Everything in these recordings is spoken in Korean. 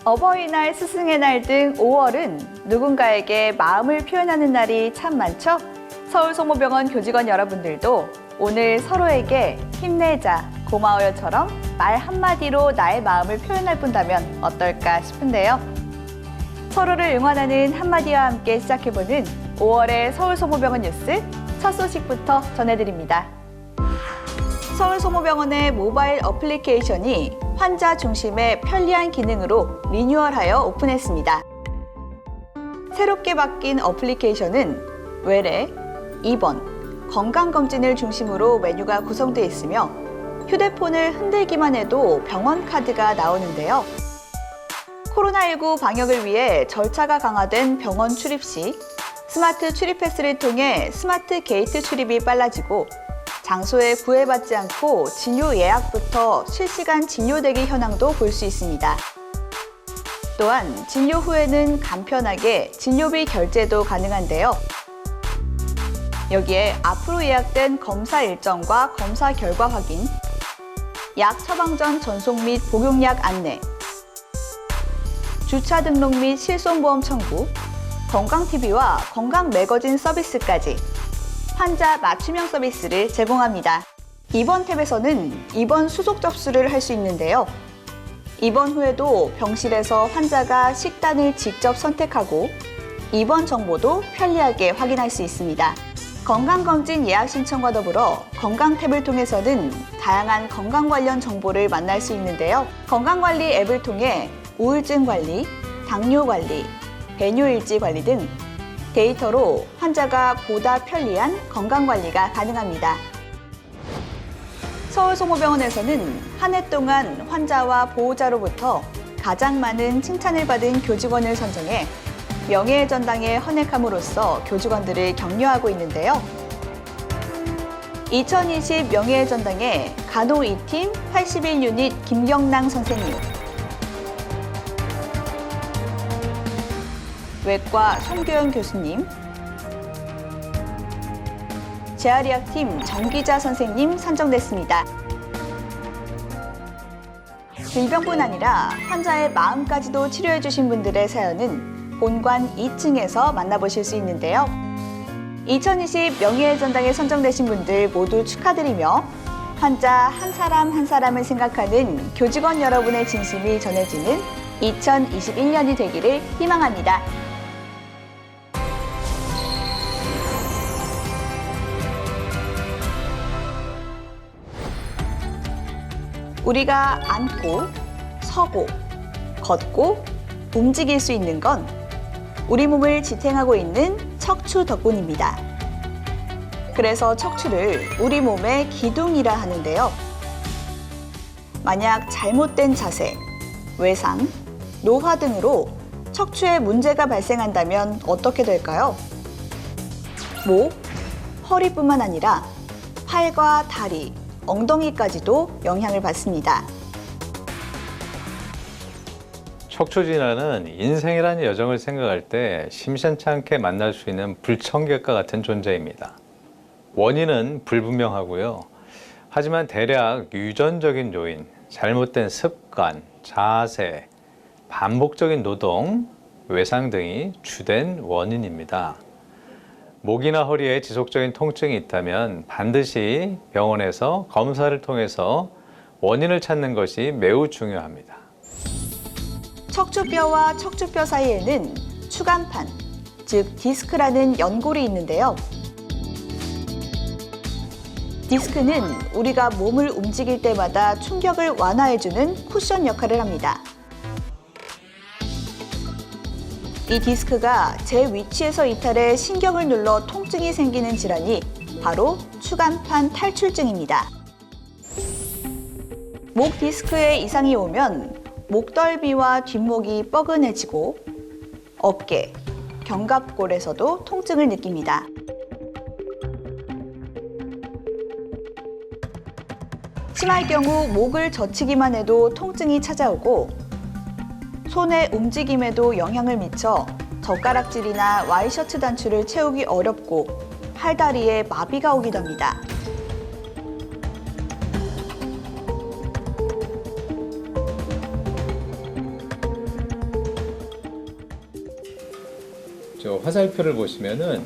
어버이날, 스승의 날 등 5월은 누군가에게 마음을 표현하는 날이 참 많죠? 서울소모병원 교직원 여러분들도 오늘 서로에게 힘내자, 고마워요처럼 말 한마디로 나의 마음을 표현해 본다면 어떨까 싶은데요. 서로를 응원하는 한마디와 함께 시작해보는 5월의 서울소모병원 뉴스 첫 소식부터 전해드립니다. 서울소모병원의 모바일 어플리케이션이 환자 중심의 편리한 기능으로 리뉴얼하여 오픈했습니다. 새롭게 바뀐 어플리케이션은 외래, 입원, 건강검진을 중심으로 메뉴가 구성되어 있으며 휴대폰을 흔들기만 해도 병원 카드가 나오는데요. 코로나19 방역을 위해 절차가 강화된 병원 출입 시 스마트 출입 패스를 통해 스마트 게이트 출입이 빨라지고 장소에 구애받지 않고 진료 예약부터 실시간 진료 대기 현황도 볼 수 있습니다. 또한 진료 후에는 간편하게 진료비 결제도 가능한데요. 여기에 앞으로 예약된 검사 일정과 검사 결과 확인, 약 처방 전 전송 및 복용약 안내, 주차 등록 및 실손보험 청구, 건강TV와 건강매거진 서비스까지 환자 맞춤형 서비스를 제공합니다. 입원 탭에서는 입원 수속 접수를 할 수 있는데요. 입원 후에도 병실에서 환자가 식단을 직접 선택하고 입원 정보도 편리하게 확인할 수 있습니다. 건강검진 예약 신청과 더불어 건강 탭을 통해서는 다양한 건강 관련 정보를 만날 수 있는데요. 건강관리 앱을 통해 우울증 관리, 당뇨 관리, 배뇨일지 관리 등 데이터로 환자가 보다 편리한 건강관리가 가능합니다. 서울소모병원에서는 한 해 동안 환자와 보호자로부터 가장 많은 칭찬을 받은 교직원을 선정해 명예의 전당에 헌액함으로써 교직원들을 격려하고 있는데요. 2020 명예의 전당에 간호 2팀 81유닛 김경랑 선생님, 외과 송교영 교수님, 재활의학팀 정기자 선생님 선정됐습니다. 질병뿐 아니라 환자의 마음까지도 치료해주신 분들의 사연은 본관 2층에서 만나보실 수 있는데요. 2020 명예의 전당에 선정되신 분들 모두 축하드리며 환자 한 사람 한 사람을 생각하는 교직원 여러분의 진심이 전해지는 2021년이 되기를 희망합니다. 우리가 앉고, 서고, 걷고, 움직일 수 있는 건 우리 몸을 지탱하고 있는 척추 덕분입니다. 그래서 척추를 우리 몸의 기둥이라 하는데요. 만약 잘못된 자세, 외상, 노화 등으로 척추에 문제가 발생한다면 어떻게 될까요? 목, 허리뿐만 아니라 팔과 다리, 엉덩이까지도 영향을 받습니다. 척추 질환은 인생이라는 여정을 생각할 때 심심치 않게 만날 수 있는 불청객과 같은 존재입니다. 원인은 불분명하고요. 하지만 대략 유전적인 요인, 잘못된 습관, 자세, 반복적인 노동, 외상 등이 주된 원인입니다. 목이나 허리에 지속적인 통증이 있다면 반드시 병원에서 검사를 통해서 원인을 찾는 것이 매우 중요합니다. 척추뼈와 척추뼈 사이에는 추간판, 즉 디스크라는 연골이 있는데요. 디스크는 우리가 몸을 움직일 때마다 충격을 완화해주는 쿠션 역할을 합니다. 이 디스크가 제 위치에서 이탈해 신경을 눌러 통증이 생기는 질환이 바로 추간판 탈출증입니다. 목 디스크에 이상이 오면 목덜미와 뒷목이 뻐근해지고 어깨, 견갑골에서도 통증을 느낍니다. 심할 경우 목을 젖히기만 해도 통증이 찾아오고 손의 움직임에도 영향을 미쳐 젓가락질이나 와이셔츠 단추를 채우기 어렵고 팔다리에 마비가 오기도 합니다. 화살표를 보시면은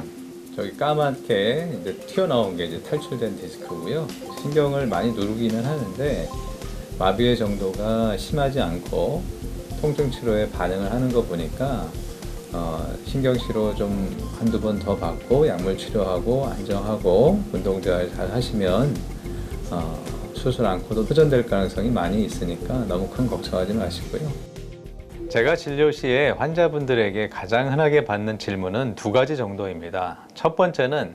저기 까맣게 이제 튀어나온 게 이제 탈출된 디스크고요. 신경을 많이 누르기는 하는데 마비의 정도가 심하지 않고 통증 치료에 반응을 하는 거 보니까 신경치료 좀 한두 번 더 받고 약물 치료하고 안정하고 운동 잘 하시면 수술 않고도 호전될 가능성이 많이 있으니까 너무 큰 걱정하지 마시고요. 제가 진료 시에 환자분들에게 가장 흔하게 받는 질문은 두 가지 정도입니다. 첫 번째는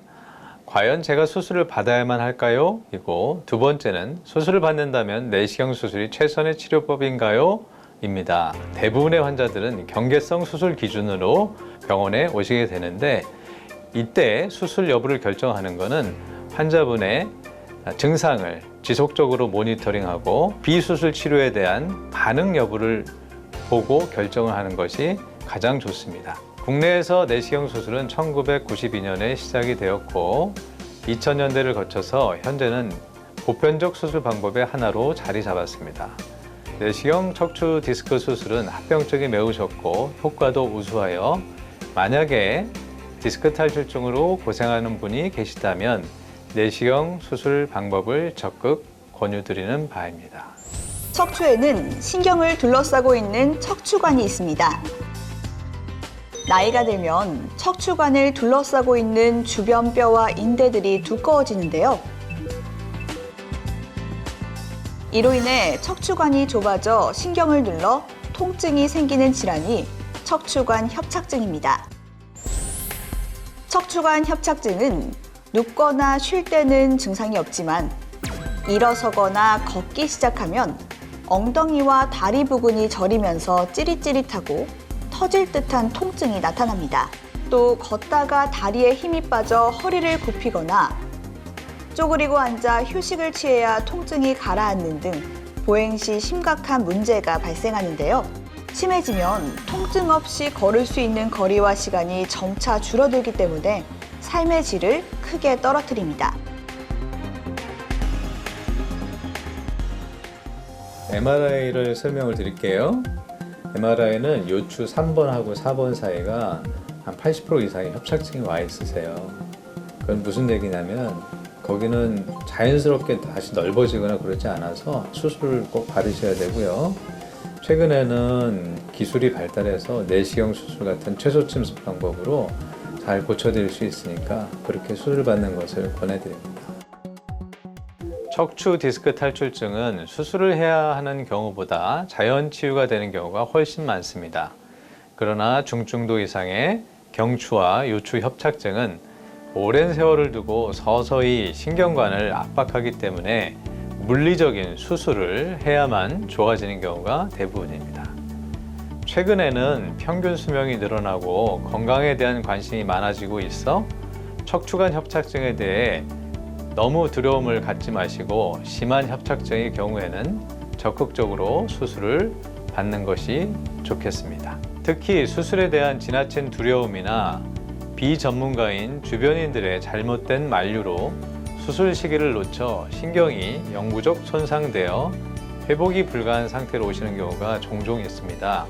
과연 제가 수술을 받아야만 할까요? 이고 두 번째는 수술을 받는다면 내시경 수술이 최선의 치료법인가요? 입니다. 대부분의 환자들은 경계성 수술 기준으로 병원에 오시게 되는데 이때 수술 여부를 결정하는 것은 환자분의 증상을 지속적으로 모니터링하고 비수술 치료에 대한 반응 여부를 보고 결정을 하는 것이 가장 좋습니다. 국내에서 내시경 수술은 1992년에 시작이 되었고 2000년대를 거쳐서 현재는 보편적 수술 방법의 하나로 자리 잡았습니다. 내시경 척추 디스크 수술은 합병증이 매우 적고 효과도 우수하여 만약에 디스크 탈출증으로 고생하는 분이 계시다면 내시경 수술 방법을 적극 권유드리는 바입니다. 척추에는 신경을 둘러싸고 있는 척추관이 있습니다. 나이가 들면 척추관을 둘러싸고 있는 주변 뼈와 인대들이 두꺼워지는데요. 이로 인해 척추관이 좁아져 신경을 눌러 통증이 생기는 질환이 척추관 협착증입니다. 척추관 협착증은 눕거나 쉴 때는 증상이 없지만 일어서거나 걷기 시작하면 엉덩이와 다리 부근이 저리면서 찌릿찌릿하고 터질 듯한 통증이 나타납니다. 또 걷다가 다리에 힘이 빠져 허리를 굽히거나 쪼그리고 앉아 휴식을 취해야 통증이 가라앉는 등 보행 시 심각한 문제가 발생하는데요. 심해지면 통증 없이 걸을 수 있는 거리와 시간이 점차 줄어들기 때문에 삶의 질을 크게 떨어뜨립니다. MRI를 설명을 드릴게요. MRI는 요추 3번하고 4번 사이가 한 80% 이상의 협착증이 와 있으세요. 그건 무슨 얘기냐면 거기는 자연스럽게 다시 넓어지거나 그러지 않아서 수술을 꼭 받으셔야 되고요. 최근에는 기술이 발달해서 내시경 수술 같은 최소 침습 방법으로 잘 고쳐드릴 수 있으니까 그렇게 수술 받는 것을 권해드립니다. 척추 디스크 탈출증은 수술을 해야 하는 경우보다 자연 치유가 되는 경우가 훨씬 많습니다. 그러나 중증도 이상의 경추와 요추 협착증은 오랜 세월을 두고 서서히 신경관을 압박하기 때문에 물리적인 수술을 해야만 좋아지는 경우가 대부분입니다. 최근에는 평균 수명이 늘어나고 건강에 대한 관심이 많아지고 있어 척추관 협착증에 대해 너무 두려움을 갖지 마시고 심한 협착증의 경우에는 적극적으로 수술을 받는 것이 좋겠습니다. 특히 수술에 대한 지나친 두려움이나 비전문가인 주변인들의 잘못된 만류로 수술 시기를 놓쳐 신경이 영구적 손상되어 회복이 불가한 상태로 오시는 경우가 종종 있습니다.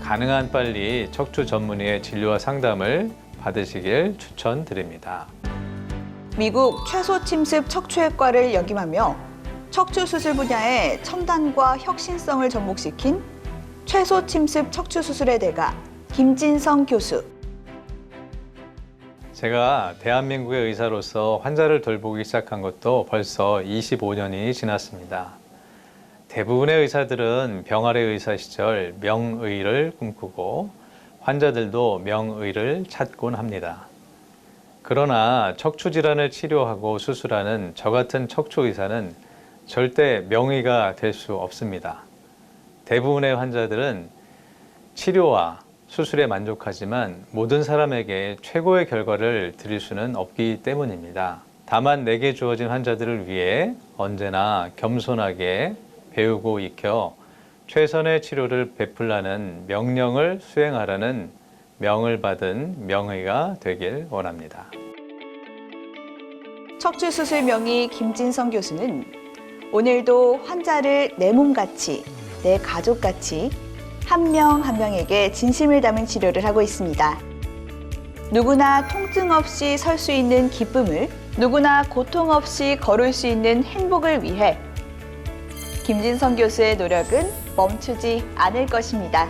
가능한 빨리 척추 전문의의 진료와 상담을 받으시길 추천드립니다. 미국 최소 침습 척추외과를 역임하며 척추 수술 분야의 첨단과 혁신성을 접목시킨 최소 침습 척추 수술의 대가 김진성 교수. 제가 대한민국의 의사로서 환자를 돌보기 시작한 것도 벌써 25년이 지났습니다. 대부분의 의사들은 병아래 의사 시절 명의를 꿈꾸고 환자들도 명의를 찾곤 합니다. 그러나 척추 질환을 치료하고 수술하는 저 같은 척추 의사는 절대 명의가 될 수 없습니다. 대부분의 환자들은 치료와 수술에 만족하지만 모든 사람에게 최고의 결과를 드릴 수는 없기 때문입니다. 다만 내게 주어진 환자들을 위해 언제나 겸손하게 배우고 익혀 최선의 치료를 베풀라는 명령을 수행하라는 명을 받은 명의가 되길 원합니다. 척추 수술 명의 김진성 교수는 오늘도 환자를 내 몸같이, 내 가족같이 한 명 한 명에게 진심을 담은 치료를 하고 있습니다. 누구나 통증 없이 설 수 있는 기쁨을, 누구나 고통 없이 걸을 수 있는 행복을 위해 김진성 교수의 노력은 멈추지 않을 것입니다.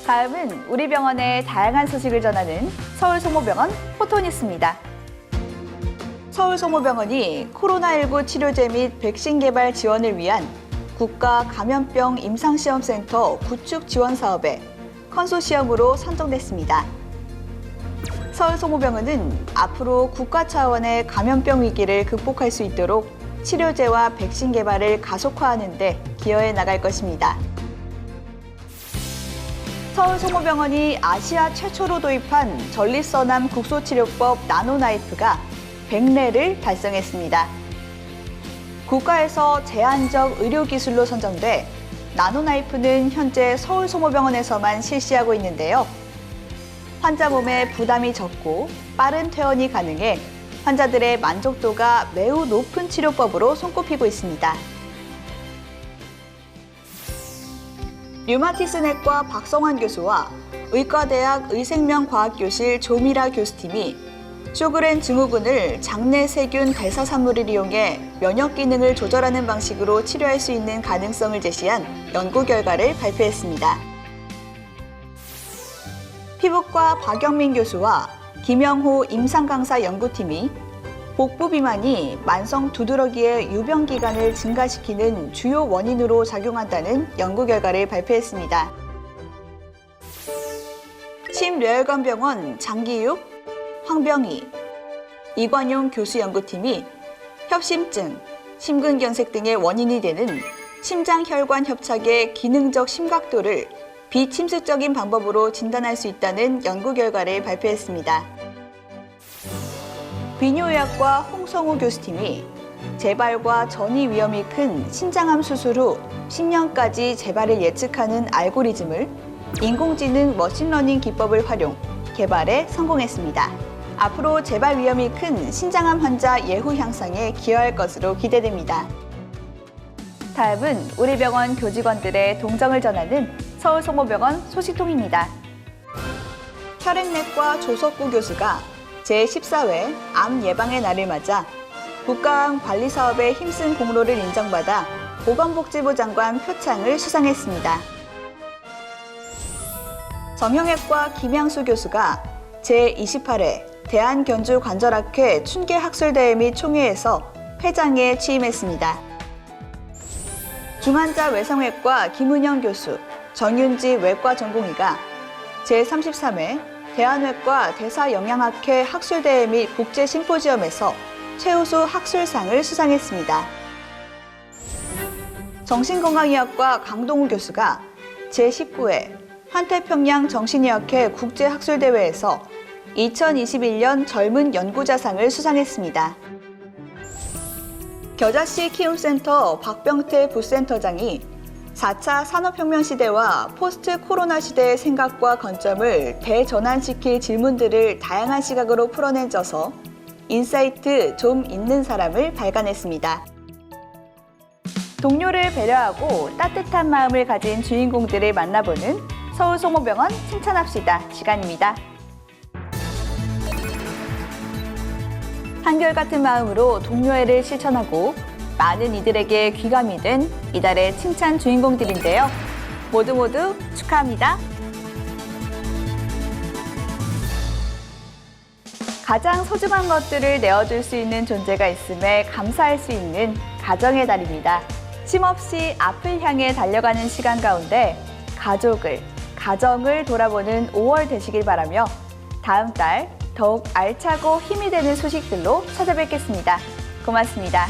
다음은 우리 병원의 다양한 소식을 전하는 서울성모병원 포토뉴스입니다. 서울성모병원이 코로나19 치료제 및 백신 개발 지원을 위한 국가 감염병 임상시험센터 구축 지원 사업에 컨소시엄으로 선정됐습니다. 서울성모병원은 앞으로 국가 차원의 감염병 위기를 극복할 수 있도록 치료제와 백신 개발을 가속화하는 데 기여해 나갈 것입니다. 서울성모병원이 아시아 최초로 도입한 전립선암 국소치료법 나노나이프가 100레를 달성했습니다. 국가에서 제한적 의료기술로 선정돼 나노나이프는 현재 서울성모병원에서만 실시하고 있는데요. 환자 몸에 부담이 적고 빠른 퇴원이 가능해 환자들의 만족도가 매우 높은 치료법으로 손꼽히고 있습니다. 류마티스내과 박성환 교수와 의과대학 의생명과학교실 조미라 교수팀이 쇼그렌 증후군을 장내 세균 대사산물을 이용해 면역 기능을 조절하는 방식으로 치료할 수 있는 가능성을 제시한 연구 결과를 발표했습니다. 피부과 박영민 교수와 김영호 임상강사 연구팀이 복부 비만이 만성 두드러기의 유병 기간을 증가시키는 주요 원인으로 작용한다는 연구 결과를 발표했습니다. 심뇌혈관병원 장기육, 황병희, 이관용 교수 연구팀이 협심증, 심근경색 등의 원인이 되는 심장혈관 협착의 기능적 심각도를 비침습적인 방법으로 진단할 수 있다는 연구 결과를 발표했습니다. 비뇨의학과 홍성우 교수팀이 재발과 전이 위험이 큰 신장암 수술 후 10년까지 재발을 예측하는 알고리즘을 인공지능 머신러닝 기법을 활용 개발에 성공했습니다. 앞으로 재발 위험이 큰 신장암 환자 예후 향상에 기여할 것으로 기대됩니다. 다음은 우리 병원 교직원들의 동정을 전하는 서울성모병원 소식통입니다. 혈액내과 조석구 교수가 제14회 암 예방의 날을 맞아 국가암 관리사업에 힘쓴 공로를 인정받아 보건복지부 장관 표창을 수상했습니다. 정형외과 김양수 교수가 제28회 대한견주관절학회 춘계학술대회 및 총회에서 회장에 취임했습니다. 중환자 외상외과 김은영 교수, 정윤지 외과 전공의가 제33회 대한외과 대사영양학회 학술대회 및 국제심포지엄에서 최우수 학술상을 수상했습니다. 정신건강의학과 강동우 교수가 제19회 환태평양 정신의학회 국제학술대회에서 2021년 젊은 연구자상을 수상했습니다. 겨자씨 키움센터 박병태 부센터장이 4차 산업혁명 시대와 포스트 코로나 시대의 생각과 관점을 대전환시킬 질문들을 다양한 시각으로 풀어낸 저서 인사이트 좀 있는 사람을 발간했습니다. 동료를 배려하고 따뜻한 마음을 가진 주인공들을 만나보는 서울성모병원 칭찬합시다 시간입니다. 한결같은 마음으로 동료애를 실천하고 많은 이들에게 귀감이 된 이달의 칭찬 주인공들인데요. 모두 축하합니다. 가장 소중한 것들을 내어줄 수 있는 존재가 있음에 감사할 수 있는 가정의 달입니다. 쉼없이 앞을 향해 달려가는 시간 가운데 가정을 돌아보는 5월 되시길 바라며 다음 달 더욱 알차고 힘이 되는 소식들로 찾아뵙겠습니다. 고맙습니다.